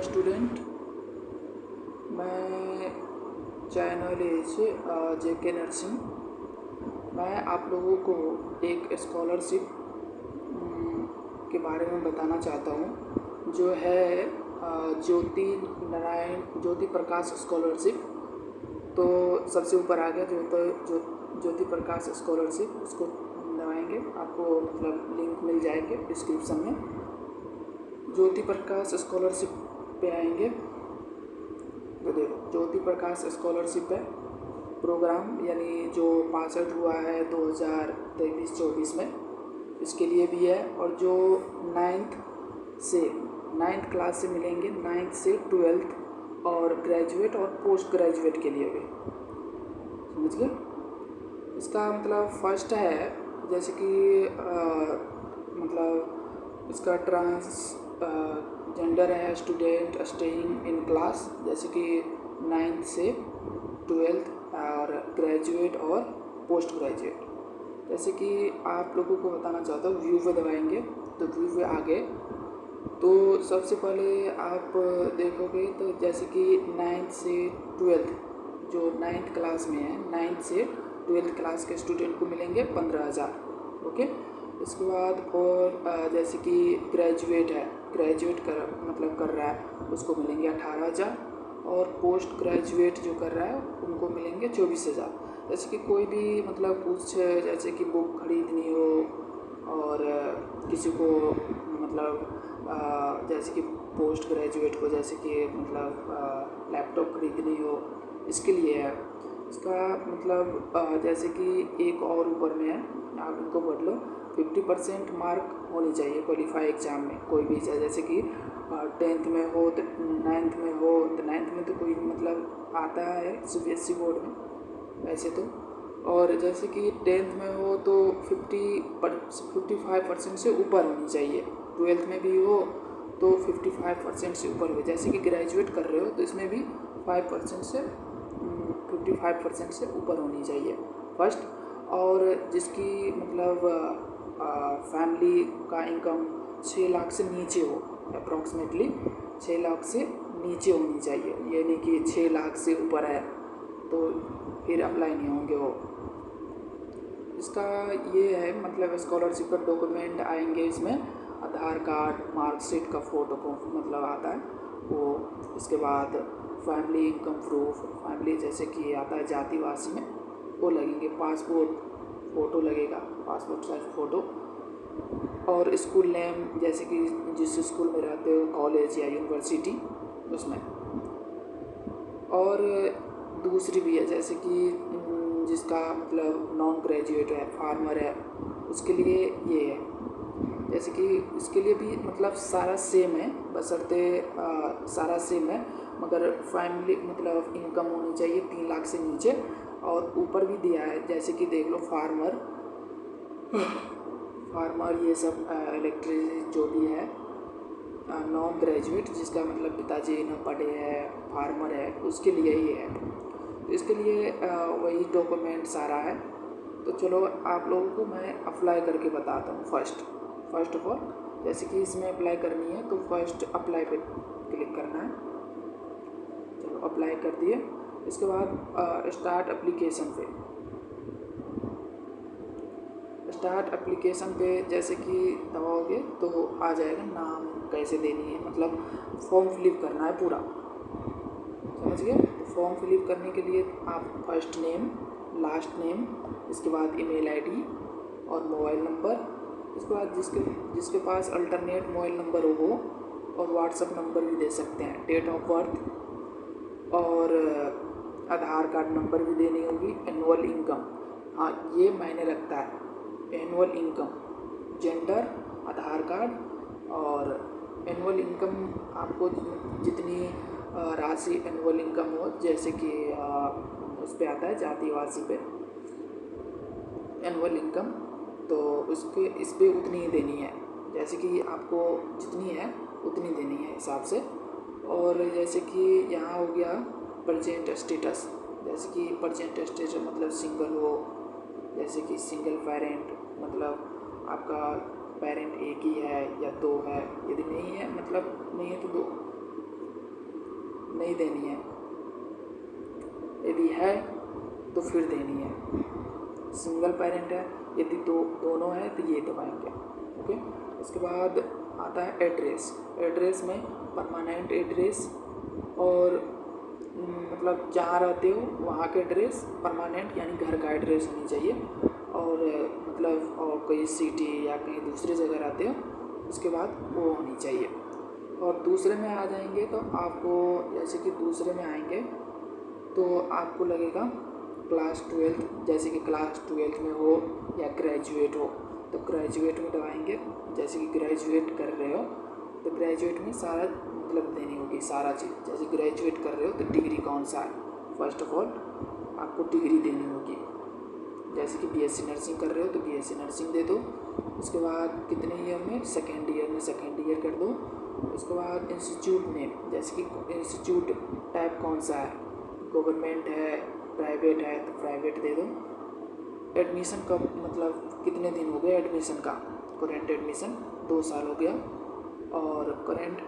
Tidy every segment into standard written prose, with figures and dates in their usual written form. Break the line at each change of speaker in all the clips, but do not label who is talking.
Student, मैं channel जेके nursing. मैं आप लोगों को एक स्कॉलरशिप के बारे में बताना चाहता हूँ, जो है ज्योति प्रकाश स्कॉलरशिप। तो सबसे ऊपर आ गया ज्योति प्रकाश स्कॉलरशिप, उसको दबाएंगे, आपको मतलब लिंक मिल जाएगी डिस्क्रिप्शन में। ज्योति प्रकाश स्कॉलरशिप पे आएंगे तो देखो, ज्योति प्रकाश स्कॉलरशिप है प्रोग्राम, यानी जो 65 हुआ है 2023-24 में, इसके लिए भी है। और जो 9th क्लास से मिलेंगे, 9th से 12th, और ग्रेजुएट और पोस्ट ग्रेजुएट के लिए भी, समझ गए। इसका मतलब फर्स्ट है, जैसे कि मतलब इसका जेंडर है स्टूडेंट स्टेइंग इन क्लास, जैसे कि 9th से 12th, और ग्रेजुएट और पोस्ट ग्रेजुएट। जैसे कि आप लोगों को बताना चाहता हूँ, व्यू पे दबाएंगे तो व्यू पे आगे तो सबसे पहले आप देखोगे तो जैसे कि 9th से 12th, जो 9th क्लास में है, 9th से 12th क्लास के स्टूडेंट को मिलेंगे 15,000। ओके, इसके बाद और जैसे कि ग्रेजुएट है, ग्रेजुएट कर रहा है, उसको मिलेंगे 18,000। और पोस्ट ग्रेजुएट जो कर रहा है उनको मिलेंगे 24,000। जैसे कि कोई भी मतलब कुछ, जैसे कि बुक खरीदनी हो, और किसी को मतलब जैसे कि पोस्ट ग्रेजुएट को जैसे कि मतलब लैपटॉप खरीदनी हो, इसके लिए है। इसका मतलब जैसे कि एक और ऊपर में है, आप इनको पढ़ लो। 50% मार्क होनी चाहिए क्वालिफाई एग्ज़ाम में, कोई भी चाहे, जैसे कि 10th में हो तो 9th में हो, तो 9th में तो कोई मतलब आता है CBSE बोर्ड में वैसे तो। और जैसे कि 10th में हो तो 55% से ऊपर होनी चाहिए। 12th में भी हो तो 55% से ऊपर हो। जैसे कि ग्रेजुएट कर रहे हो तो इसमें भी 5% से 55% से ऊपर होनी चाहिए फर्स्ट। और जिसकी मतलब फैमिली का इनकम 6 लाख से नीचे हो, अप्रॉक्सीमेटली 6 लाख से नीचे होनी चाहिए, ये नहीं कि 6 लाख से ऊपर है तो फिर अप्लाई नहीं होंगे वो। इसका ये है मतलब स्कॉलरशिप का डॉक्यूमेंट आएंगे इसमें, आधार कार्ड, मार्कशीट का फ़ोटो को मतलब आता है वो। इसके बाद फैमिली इनकम प्रूफ, फैमिली जैसे कि आता है जातिवासी में, वो लगेंगे। पासपोर्ट फ़ोटो लगेगा, पासपोर्ट साइज फ़ोटो। और स्कूल नेम, जैसे कि जिस स्कूल में रहते हो, कॉलेज या यूनिवर्सिटी, उसमें। और दूसरी भी है, जैसे कि जिसका मतलब नॉन ग्रेजुएट है, फार्मर है, उसके लिए ये है। जैसे कि इसके लिए भी मतलब सारा सेम है, बशर्ते सारा सेम है, मगर फैमिली मतलब इनकम होनी चाहिए 3 लाख से नीचे। और ऊपर भी दिया है, जैसे कि देख लो, फार्मर ये सब इलेक्ट्रिक जो भी है, नॉन ग्रेजुएट जिसका मतलब पिताजी न पढ़े हैं, फार्मर है, उसके लिए ही है। तो इसके लिए वही डॉक्यूमेंट सारा है। तो चलो आप लोगों को मैं अप्लाई करके बताता हूँ। फर्स्ट ऑफ ऑल, जैसे कि इसमें अप्लाई करनी है तो फर्स्ट अप्लाई पे क्लिक करना है। चलो अप्लाई कर दिए। इसके बाद स्टार्ट एप्लीकेशन पे जैसे कि दबाओगे तो आ जाएगा, नाम कैसे देनी है, मतलब फॉर्म फिलिप करना है पूरा, समझ गए। तो फॉर्म फिलिप करने के लिए आप फर्स्ट नेम, लास्ट नेम, इसके बाद ईमेल आईडी और मोबाइल नंबर, इसके बाद जिसके पास अल्टरनेट मोबाइल नंबर हो वो, और व्हाट्सएप नंबर भी दे सकते हैं, डेट ऑफ बर्थ, और आधार कार्ड नंबर भी देनी होगी। एनुअल इनकम, हाँ ये मायने रखता है, एनुअल इनकम, जेंडर, आधार कार्ड और एनुअल इनकम। आपको जितनी राशि एनुअल इनकम हो, जैसे कि उस पर आता है जातिवासी पे एनुअल इनकम, तो इस पर उतनी ही देनी है, जैसे कि आपको जितनी है उतनी देनी है हिसाब से। और जैसे कि यहाँ हो गया प्रेजेंट स्टेटस, जैसे कि प्रेजेंट स्टेटस मतलब सिंगल हो, जैसे कि सिंगल पेरेंट, मतलब आपका पेरेंट एक ही है या 2 है, यदि नहीं है मतलब नहीं है तो 2, नहीं देनी है, यदि है तो फिर देनी है। सिंगल पेरेंट है, यदि दोनों है तो ये दबाएंगे। ओके, इसके बाद आता है एड्रेस। एड्रेस में परमानेंट एड्रेस और मतलब जहाँ रहते हो वहाँ का एड्रेस, परमानेंट यानी घर का एड्रेस होनी चाहिए। और मतलब और कोई सिटी या कहीं दूसरी जगह रहते हो उसके बाद वो होनी चाहिए। और दूसरे में आ जाएंगे तो आपको, जैसे कि दूसरे में आएंगे तो आपको लगेगा क्लास 12, जैसे कि क्लास 12 में हो या ग्रेजुएट हो तो ग्रेजुएट में दबाएंगे। जैसे कि ग्रेजुएट कर रहे हो तो ग्रेजुएट में सारा मतलब देनी होगी सारा चीज़। जैसे ग्रेजुएट कर रहे हो तो डिग्री कौन सा है, फर्स्ट ऑफ ऑल आपको डिग्री देनी होगी। जैसे कि बीएससी नर्सिंग कर रहे हो तो बीएससी नर्सिंग दे दो। उसके बाद कितने ईयर में, सेकेंड ईयर में सेकेंड ईयर कर दो। उसके बाद इंस्टीट्यूट नेम, जैसे कि इंस्टीट्यूट टाइप कौन सा है, गवर्नमेंट है प्राइवेट है तो प्राइवेट दे दो। एडमिशन कब मतलब कितने दिन हो गए एडमिशन का, करेंट एडमिशन 2 साल हो गया। और करेंट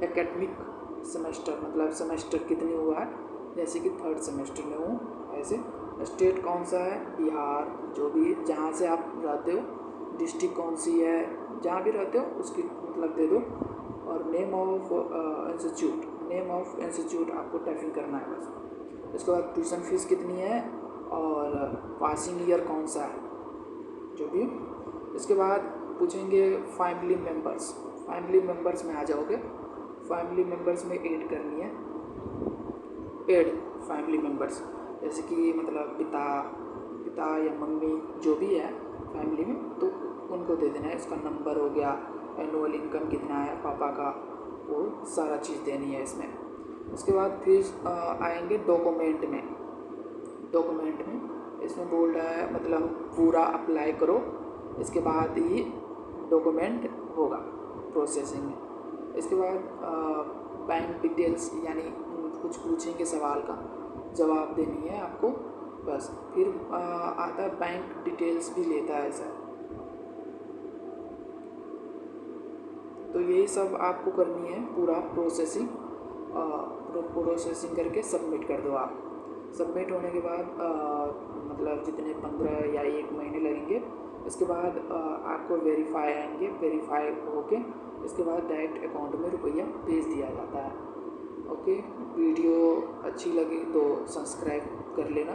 एकेडमिक सेमेस्टर मतलब सेमेस्टर कितनी हुआ है, जैसे कि 3rd सेमेस्टर में हूँ ऐसे। स्टेट कौन सा है, बिहार, जो भी जहाँ से आप रहते हो, डिस्ट्रिक्ट कौन सी है, जहाँ भी रहते हो उसकी मतलब दे दो। और name of institute, name of institute आपको टाइपिंग करना है बस। इसके बाद ट्यूशन फीस कितनी है और पासिंग ईयर कौन सा है, जो भी। इसके बाद पूछेंगे फैमिली मेम्बर्स। फैमिली मेम्बर्स में आ जाओगे, फैमिली मेम्बर्स में ऐड करनी है, ऐड फैमिली मेम्बर्स, जैसे कि मतलब पिता या मम्मी जो भी है फैमिली में तो उनको दे देना है। इसका नंबर हो गया, एनुअल इनकम कितना है पापा का, वो सारा चीज़ देनी है इसमें। उसके बाद फिर आएंगे डॉक्यूमेंट में। डॉक्यूमेंट में इसमें बोल रहा है मतलब पूरा अप्लाई करो, इसके बाद ही डॉक्यूमेंट होगा प्रोसेसिंग में। इसके बाद बैंक डिटेल्स यानी कुछ पूछेंगे सवाल का जवाब देनी है आपको बस। फिर आता है बैंक डिटेल्स भी लेता है सर। तो यही सब आपको करनी है पूरा प्रोसेसिंग। प्रोसेसिंग करके सबमिट कर दो आप। सबमिट होने के बाद मतलब जितने 15 या 1 महीने लगेंगे। इसके बाद आपको वेरीफाई आएंगे, वेरीफाई होके इसके बाद डायरेक्ट अकाउंट में रुपया भेज दिया जाता है। ओके, वीडियो अच्छी लगी तो सब्सक्राइब कर लेना।